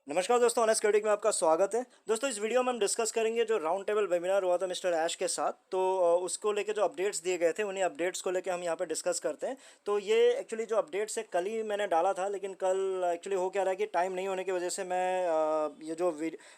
नमस्कार दोस्तों, honest critic में आपका स्वागत है। दोस्तों, इस वीडियो में हम डिस्कस करेंगे जो राउंड टेबल वेबिनार हुआ था मिस्टर ऐश के साथ। तो उसको लेके जो अपडेट्स दिए गए थे, उन्हीं अपडेट्स को लेके हम यहाँ पे डिस्कस करते हैं। तो ये एक्चुअली जो अपडेट्स है कल ही मैंने डाला था, लेकिन कल एक्चुअली हो क्या रहा है कि टाइम नहीं होने की वजह से ये जो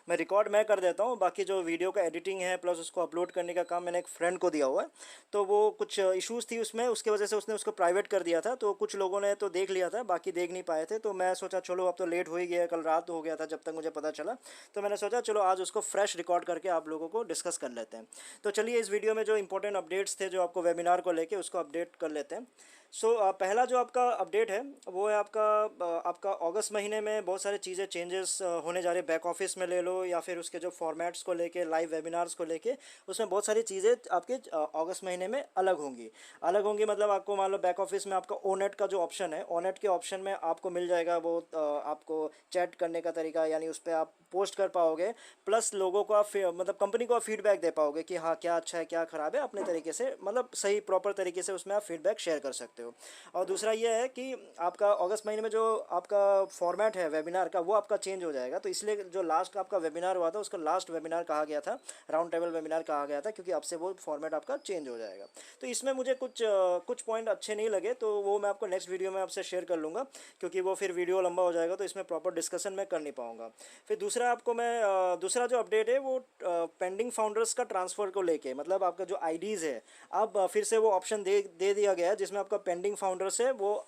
मैं रिकॉर्ड मैं कर देता हूँ, बाकी जो वीडियो का एडिटिंग है प्लस उसको अपलोड करने का काम मैंने एक फ्रेंड को दिया हुआ है। तो वो कुछ इशूज़ थी उसमें, उसकी वजह से उसने उसको प्राइवेट कर दिया था। तो कुछ लोगों ने तो देख लिया था, बाकी देख नहीं पाए थे। तो मैं सोचा चलो अब तो लेट हो ही गया, कल रात हो गया था जब तक मुझे पता चला। तो मैंने सोचा चलो आज उसको फ्रेश रिकॉर्ड करके आप लोगों को डिस्कस कर लेते हैं। तो चलिए इस वीडियो में जो इंपॉर्टेंट अपडेट्स थे जो आपको वेबिनार को लेके, उसको अपडेट कर लेते हैं। पहला जो आपका अपडेट है वो है आपका अगस्त महीने में बहुत सारी चीज़ें चेंजेस होने जा रही है। बैक ऑफिस में ले लो या फिर उसके जो फॉर्मेट्स को लेके, लाइव वेबिनार्स को लेके, उसमें बहुत सारी चीज़ें आपके अगस्त महीने में अलग होंगी। मतलब आपको मान लो बैक ऑफिस में आपका ओनेट का जो ऑप्शन है, ओनेट के ऑप्शन में आपको मिल जाएगा वो आपको चैट करने का तरीका, यानी उस पर आप पोस्ट कर पाओगे। प्लस लोगों को आप मतलब कंपनी को आप फीडबैक दे पाओगे कि हाँ क्या अच्छा है क्या ख़राब है, अपने तरीके से, मतलब सही प्रॉपर तरीके से उसमें आप फीडबैक शेयर कर सकते हो। और दूसरा ये है कि आपका अगस्त महीने में जो आपका फॉर्मेट है वेबिनार का, वो आपका चेंज हो जाएगा। तो इसलिए जो लास्ट आपका वेबिनार हुआ था उसको लास्ट वेबिनार कहा गया था, राउंड टेबल वेबिनार कहा गया था, क्योंकि अब से वो फॉर्मेट आपका चेंज हो जाएगा। तो इसमें मुझे कुछ पॉइंट अच्छे नहीं लगे, तो वो मैं आपको नेक्स्ट वीडियो में आपसे शेयर कर लूँगा, क्योंकि वो फिर वीडियो लंबा हो जाएगा तो इसमें प्रॉपर डिस्कशन मैं कर नहीं पाऊँगा। फिर दूसरा जो अपडेट है वो पेंडिंग फाउंडर्स का ट्रांसफ़र को लेके, मतलब आपका जो आईडीज़ है, अब फिर से वो ऑप्शन दे दिया गया है जिसमें आपका पेंडिंग फाउंडर्स है वो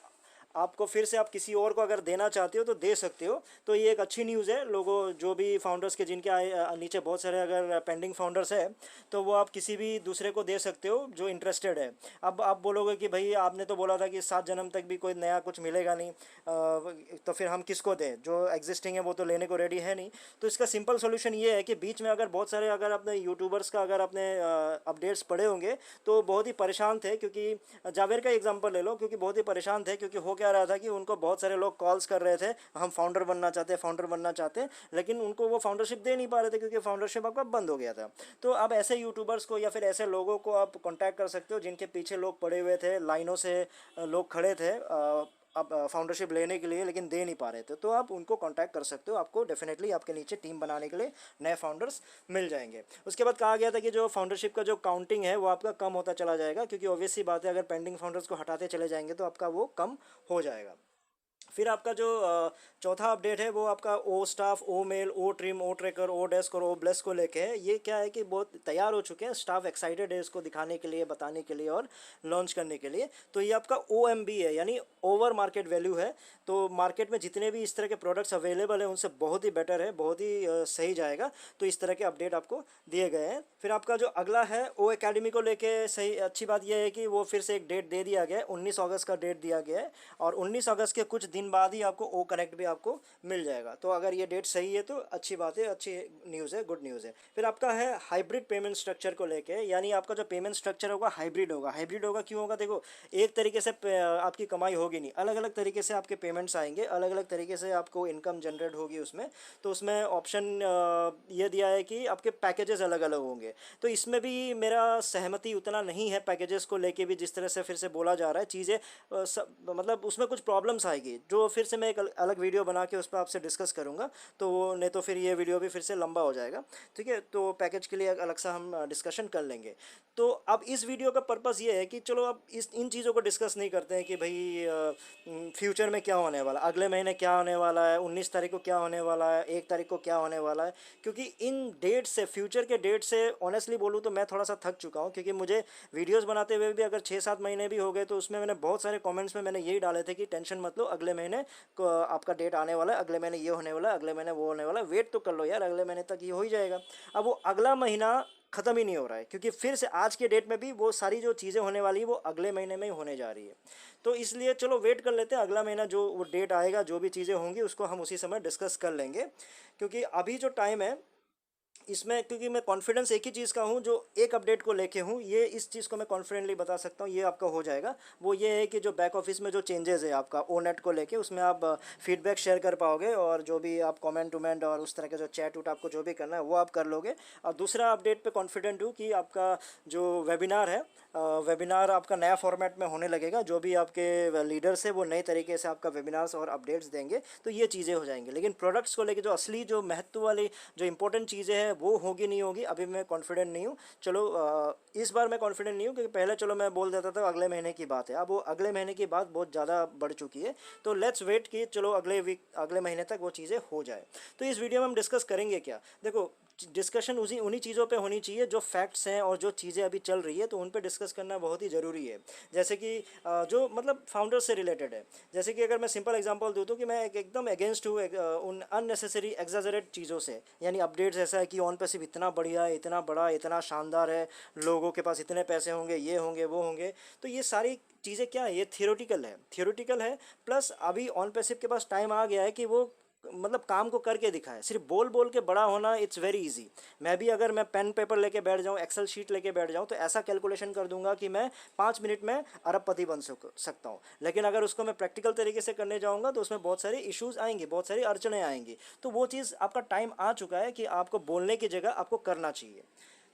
आपको फिर से आप किसी और को अगर देना चाहते हो तो दे सकते हो। तो ये एक अच्छी न्यूज़ है। लोगों जो भी फाउंडर्स के जिनके नीचे बहुत सारे अगर पेंडिंग फाउंडर्स है, तो वो आप किसी भी दूसरे को दे सकते हो जो इंटरेस्टेड है। अब आप बोलोगे कि भाई आपने तो बोला था कि 7 जन्म तक भी कोई नया कुछ मिलेगा नहीं, तो फिर हम किसको दें, जो एग्जिस्टिंग है वो तो लेने को रेडी है नहीं। तो इसका सिंपल सोल्यूशन ये है कि बीच में अगर बहुत सारे अगर अपने यूट्यूबर्स का अगर अपने अपडेट्स पड़े होंगे तो बहुत ही परेशान थे, क्योंकि जावेर का एग्जांपल ले लो, क्योंकि बहुत ही परेशान थे, क्योंकि हो क्या रहा था कि उनको बहुत सारे लोग कॉल्स कर रहे थे, हम फाउंडर बनना चाहते हैं, लेकिन उनको वो फाउंडरशिप दे नहीं पा रहे थे क्योंकि फाउंडरशिप आपका बंद हो गया था। तो अब ऐसे यूट्यूबर्स को या फिर ऐसे लोगों को आप कांटेक्ट कर सकते हो जिनके पीछे लोग पड़े हुए थे, लाइनों से लोग खड़े थे अब फाउंडरशिप लेने के लिए, लेकिन दे नहीं पा रहे थे। तो आप उनको कांटेक्ट कर सकते हो, आपको डेफिनेटली आपके नीचे टीम बनाने के लिए नए फाउंडर्स मिल जाएंगे। उसके बाद कहा गया था कि जो फाउंडरशिप का जो काउंटिंग है वो आपका कम होता चला जाएगा, क्योंकि ऑब्वियस सी बात है, अगर पेंडिंग फाउंडर्स को हटाते चले जाएंगे तो आपका वो कम हो जाएगा। फिर आपका जो चौथा अपडेट है वो आपका ओ स्टाफ, ओ मेल, ओ ट्रिम, ओ ट्रैकर, ओ डेस्क और ओ ब्लेस को लेके है। ये क्या है कि बहुत तैयार हो चुके हैं, स्टाफ एक्साइटेड है इसको दिखाने के लिए, बताने के लिए और लॉन्च करने के लिए। तो ये आपका ओ है, यानी ओवर मार्केट वैल्यू है। तो मार्केट में जितने भी इस तरह के प्रोडक्ट्स अवेलेबल हैं उनसे बहुत ही बेटर है, बहुत ही सही जाएगा। तो इस तरह के अपडेट आपको दिए गए हैं। फिर आपका जो अगला है ओ एकेडमी को लेके, सही अच्छी बात यह है कि वो फिर से एक डेट दे दिया गया है, 19 अगस्त का डेट दिया गया है, और 19 अगस्त के कुछ दिन बाद ही आपको ओ कनेक्ट भी आपको मिल जाएगा। तो अगर ये डेट सही है तो अच्छी बात है, अच्छी न्यूज़ है, गुड न्यूज़ है। फिर आपका है हाइब्रिड पेमेंट स्ट्रक्चर को लेके, यानी आपका जो पेमेंट स्ट्रक्चर होगा हाइब्रिड होगा। हाइब्रिड होगा क्यों होगा, देखो, एक तरीके से आपकी कमाई होगी नहीं, अलग अलग तरीके से आपके पेमेंट्स आएंगे, अलग अलग तरीके से आपको इनकम जनरेट होगी उसमें। तो उसमें ऑप्शन ये दिया है कि आपके पैकेजेस अलग अलग होंगे। तो इसमें भी मेरा सहमति उतना नहीं है, पैकेजेस को लेके भी जिस तरह से फिर से बोला जा रहा है चीज़ें, मतलब उसमें कुछ प्रॉब्लम्स आएगी, जो फिर से मैं एक अलग वीडियो बना के उस पर आपसे डिस्कस करूँगा। तो वो नहीं तो फिर ये वीडियो भी फिर से लंबा हो जाएगा। ठीक है, तो पैकेज के लिए अलग सा हम डिस्कशन कर लेंगे। तो अब इस वीडियो का पर्पज़ ये है कि चलो अब इन चीज़ों को डिस्कस नहीं करते हैं कि भाई फ्यूचर में क्या होने वाला, अगले महीने क्या होने वाला है, 19 तारीख को क्या होने वाला है, 1 तारीख को क्या होने वाला है। क्योंकि इन डेट से, फ्यूचर के डेट से ऑनेस्टली बोलूँ तो मैं थोड़ा सा थक चुका हूँ, क्योंकि मुझे वीडियोस बनाते हुए भी अगर 6-7 महीने भी हो गए तो उसमें मैंने बहुत सारे कमेंट्स में मैंने यही डाले थे कि टेंशन मत लो, अगले महीने को आपका डेट आने वाला है, अगले महीने ये होने वाला है, अगले महीने वो होने वाला है, वेट तो कर लो यार, अगले महीने तक ये हो ही जाएगा। अब वो अगला महीना ख़त्म ही नहीं हो रहा है, क्योंकि फिर से आज के डेट में भी वो सारी जो चीज़ें होने वाली है वो अगले महीने में ही होने जा रही है। तो इसलिए चलो वेट कर लेते हैं, अगला महीना जो वो डेट आएगा, जो भी चीज़ें होंगी उसको हम उसी समय डिस्कस कर लेंगे। क्योंकि अभी जो टाइम है इसमें क्योंकि मैं कॉन्फिडेंस एक ही चीज़ का हूँ, जो एक अपडेट को लेके हूँ, ये इस चीज़ को मैं कॉन्फिडेंटली बता सकता हूँ, ये आपका हो जाएगा। वो ये है कि जो बैक ऑफिस में जो चेंजेस है आपका ओनेट को लेके, उसमें आप फीडबैक शेयर कर पाओगे, और जो भी आप कमेंट वमेंट और उस तरह के जो चैट उट आपको जो भी करना है वो आप कर लोगे। और दूसरा अपडेट पे कॉन्फिडेंट हूँ कि आपका जो वेबिनार है, वेबिनार आपका नया फॉर्मेट में होने लगेगा। जो भी आपके लीडर्स है वो नए तरीके से आपका वेबिनार्स और अपडेट्स देंगे, तो ये चीज़ें हो जाएंगी। लेकिन प्रोडक्ट्स को लेके जो असली जो महत्व वाली जो इंपॉर्टेंट चीज़ें हैं वो होगी नहीं होगी, अभी मैं कॉन्फिडेंट नहीं हूँ। चलो इस बार मैं कॉन्फिडेंट नहीं हूँ, क्योंकि पहले चलो मैं बोल देता था अगले महीने की बात है, अब वो अगले महीने की बात बहुत ज़्यादा बढ़ चुकी है। तो लेट्स वेट कि चलो अगले वीक अगले महीने तक वो चीज़ें हो जाए। तो इस वीडियो में हम डिस्कस करेंगे क्या, देखो डिस्कशन उसी उन्हीं चीज़ों पे होनी चाहिए जो फैक्ट्स हैं और जो चीज़ें अभी चल रही है, तो उन पे डिस्कस करना बहुत ही ज़रूरी है। जैसे कि जो मतलब फाउंडर से रिलेटेड है। जैसे कि अगर मैं सिंपल एग्जांपल दूँ तो कि मैं एकदम अगेंस्ट हूँ उन अननेसेसरी एग्जाजरेट चीज़ों से। यानी अपडेट्स ऐसा है कि ऑन पे सिर्फ इतना बढ़िया है, इतना बड़ा, इतना शानदार है, लोगों के पास इतने पैसे होंगे, ये होंगे, वो होंगे। तो ये सारी चीज़ें क्या है, ये थियोरेटिकल है। प्लस अभी ऑन पैसिव के पास टाइम आ गया है कि वो मतलब काम को करके दिखाए। सिर्फ बोल बोल के बड़ा होना इट्स वेरी इजी। मैं भी अगर मैं पेन पेपर लेके बैठ जाऊँ, एक्सेल शीट लेके बैठ जाऊँ, तो ऐसा कैलकुलेशन कर दूंगा कि मैं 5 मिनट में अरबपति बन सकता हूँ। लेकिन अगर उसको मैं प्रैक्टिकल तरीके से करने जाऊँगा तो उसमें बहुत सारे इश्यूज आएंगे, बहुत सारी अड़चने आएंगी। तो वो चीज़ आपका टाइम आ चुका है कि आपको बोलने की जगह आपको करना चाहिए।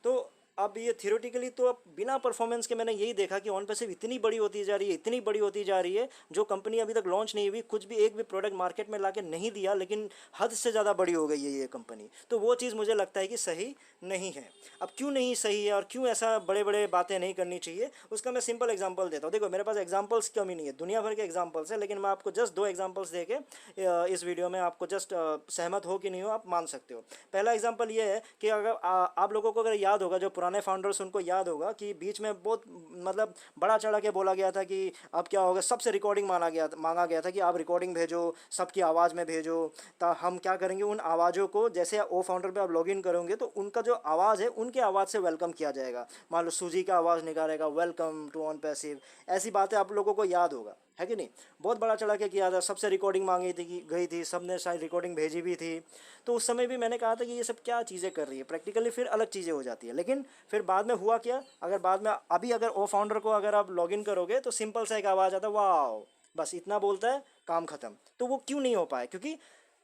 तो अब ये थियोरेटिकली तो अब बिना परफॉर्मेंस के मैंने यही देखा कि ऑन पैसिव इतनी बड़ी होती जा रही है, इतनी बड़ी होती जा रही है। जो कंपनी अभी तक लॉन्च नहीं हुई, कुछ भी एक भी प्रोडक्ट मार्केट में लाके नहीं दिया, लेकिन हद से ज़्यादा बड़ी हो गई है ये कंपनी। तो वो चीज़ मुझे लगता है कि सही नहीं है। अब क्यों नहीं सही है और क्यों ऐसा बड़े बड़े बातें नहीं करनी चाहिए, उसका मैं सिंपल एग्जांपल देता हूँ। देखो मेरे पास एग्जांपल्स की कमी नहीं है, दुनिया भर के एग्जांपल्स है, लेकिन मैं आपको जस्ट 2 एग्जांपल्स दे के इस वीडियो में आपको जस्ट सहमत हो कि नहीं हो आप मान सकते हो। पहला एग्जांपल ये है कि अगर आप लोगों को अगर याद होगा, जो पुराने फाउंडर्स उनको याद होगा कि बीच में बहुत मतलब बड़ा चढ़ा के बोला गया था कि अब क्या होगा, सबसे रिकॉर्डिंग मांगा गया था कि आप रिकॉर्डिंग भेजो, सबकी आवाज़ में भेजो। तो हम क्या करेंगे, उन आवाज़ों को जैसे ओ फाउंडर पे आप लॉगिन करोगे तो उनका जो आवाज़ है उनके आवाज़ से वेलकम किया जाएगा। मान लो सूजी का आवाज़ निकालेगा, वेलकम टू ऑन पैसिव। ऐसी बातें आप लोगों को याद होगा, है कि नहीं। बहुत बड़ा चढ़ा के किया था, सबसे रिकॉर्डिंग मांगी थी, गई थी, सबने शायद रिकॉर्डिंग भेजी भी थी। तो उस समय भी मैंने कहा था कि ये सब क्या चीज़ें कर रही है, प्रैक्टिकली फिर अलग चीज़ें हो जाती है। लेकिन फिर बाद में हुआ क्या, अगर बाद में अभी अगर ओ फाउंडर को अगर आप लॉगिन करोगे तो सिंपल सा एक आवाज़ आता है, वाह, बस इतना बोलता है, काम खत्म। तो वो क्यों नहीं हो पाए, क्योंकि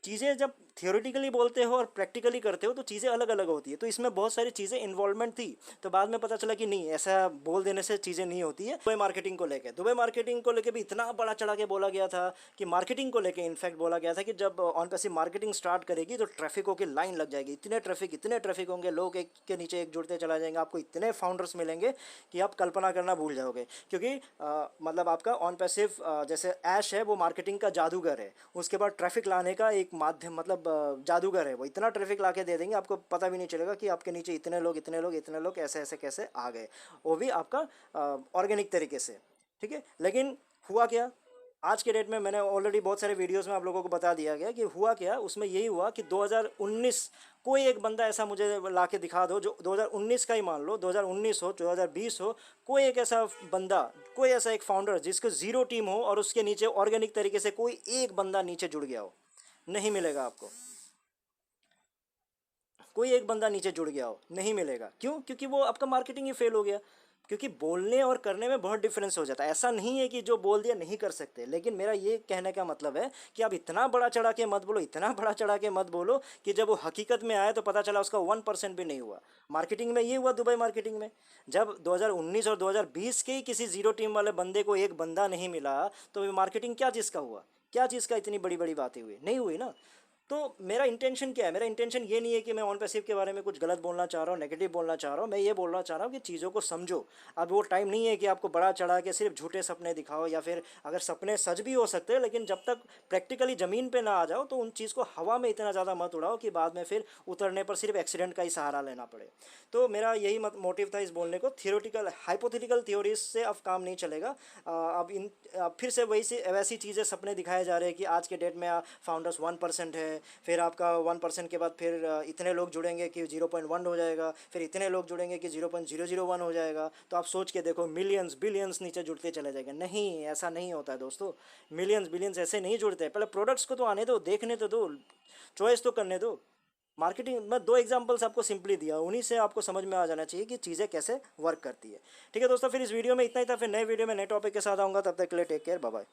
चीज़ें जब थियोरेटिकली बोलते हो और प्रैक्टिकली करते हो तो चीज़ें अलग अलग होती है। तो इसमें बहुत सारी चीज़ें इन्वॉल्वमेंट थी। तो बाद में पता चला कि नहीं, ऐसा बोल देने से चीज़ें नहीं होती है। दुबई मार्केटिंग को लेके भी इतना बड़ा चढ़ा के बोला गया था कि मार्केटिंग को लेके इनफैक्ट बोला गया था कि जब ऑन पैसिव मार्केटिंग स्टार्ट करेगी तो ट्रैफिकों की लाइन लग जाएगी। इतने ट्रैफिक होंगे, लोग एक के नीचे एक जुड़ते चला जाएंगे, आपको इतने फाउंडर्स मिलेंगे कि आप कल्पना करना भूल जाओगे। क्योंकि मतलब आपका ऑन पैसिव जैसे ऐश है वो मार्केटिंग का जादूगर है, उसके बाद ट्रैफिक लाने का एक माध्यम मतलब जादूगर है। वो इतना ट्रैफिक ला के दे देंगे, आपको पता भी नहीं चलेगा कि आपके नीचे इतने लोग ऐसे ऐसे कैसे आ गए, वो भी आपका ऑर्गेनिक तरीके से। ठीक है, लेकिन हुआ क्या, आज के डेट में मैंने ऑलरेडी बहुत सारे वीडियोस में आप लोगों को बता दिया गया कि हुआ क्या। उसमें यही हुआ कि 2019 कोई एक बंदा ऐसा मुझे ला के दिखा दो, जो 2019 का ही मान लो, 2019 हो, 2020 हो, कोई एक ऐसा बंदा, कोई ऐसा एक फाउंडर जिसको ज़ीरो टीम हो और उसके नीचे ऑर्गेनिक तरीके से कोई एक बंदा नीचे जुड़ गया हो। नहीं मिलेगा आपको। कोई एक बंदा नीचे जुड़ गया हो, नहीं मिलेगा। क्यों? क्योंकि वो आपका मार्केटिंग ही फेल हो गया। क्योंकि बोलने और करने में बहुत डिफरेंस हो जाता है। ऐसा नहीं है कि जो बोल दिया नहीं कर सकते, लेकिन मेरा ये कहने का मतलब है कि आप इतना बड़ा चढ़ा के मत बोलो, इतना बड़ा चढ़ा के मत बोलो कि जब वो हकीकत में आए तो पता चला उसका 1% भी नहीं हुआ। मार्केटिंग में ये हुआ, दुबई मार्केटिंग में जब 2019 और 2020 के ही किसी जीरो टीम वाले बंदे को एक बंदा नहीं मिला, तो मार्केटिंग क्या चीज़ का हुआ, क्या चीज़ का इतनी बड़ी बड़ी बातें हुई, नहीं हुई ना। तो मेरा इंटेंशन क्या है, मेरा इंटेंशन ये नहीं है कि मैं ऑन पैसिव के बारे में कुछ गलत बोलना चाह रहा हूँ, नेगेटिव बोलना चाह रहा हूँ। मैं ये बोलना चाह रहा हूँ कि चीज़ों को समझो। अब वो टाइम नहीं है कि आपको बड़ा चढ़ा के सिर्फ झूठे सपने दिखाओ, या फिर अगर सपने सच भी हो सकते हैं, लेकिन जब तक प्रैक्टिकली ज़मीन पे ना आ जाओ तो उन चीज़ को हवा में इतना ज़्यादा मत उड़ाओ कि बाद में फिर उतरने पर सिर्फ एक्सीडेंट का ही सहारा लेना पड़े। तो मेरा यही मोटिव था इस बोलने को। थियोरेटिकल हाइपोथेटिकल थ्योरीज से अब काम नहीं चलेगा। अब फिर से वही से वैसी चीज़ें सपने दिखाए जा रहे हैं कि आज के डेट में फाउंडर्स 1% है, फिर आपका 1% के बाद फिर इतने लोग जुड़ेंगे कि 0.1 हो जाएगा, फिर इतने लोग जुड़ेंगे कि 0.001 हो जाएगा। तो आप सोच के देखो, मिलियंस बिलियंस नीचे जुड़ते चले जाएंगे। नहीं, ऐसा नहीं होता है दोस्तों। मिलियंस बिलियंस ऐसे नहीं जुड़ते। पहले प्रोडक्ट्स को तो आने दो, देखने तो दो, चॉइस तो करने दो। मार्केटिंग मैं 2 एग्जांपल्स आपको सिंपली दिया, उन्हीं से आपको समझ में आ जाना चाहिए कि चीज़ें कैसे वर्क करती है। ठीक है दोस्तों, फिर इस वीडियो में इतना ही था, फिर नए वीडियो में नए टॉपिक के साथ आऊँगा, तब तक के लिए टेक केयर, बाय बाय।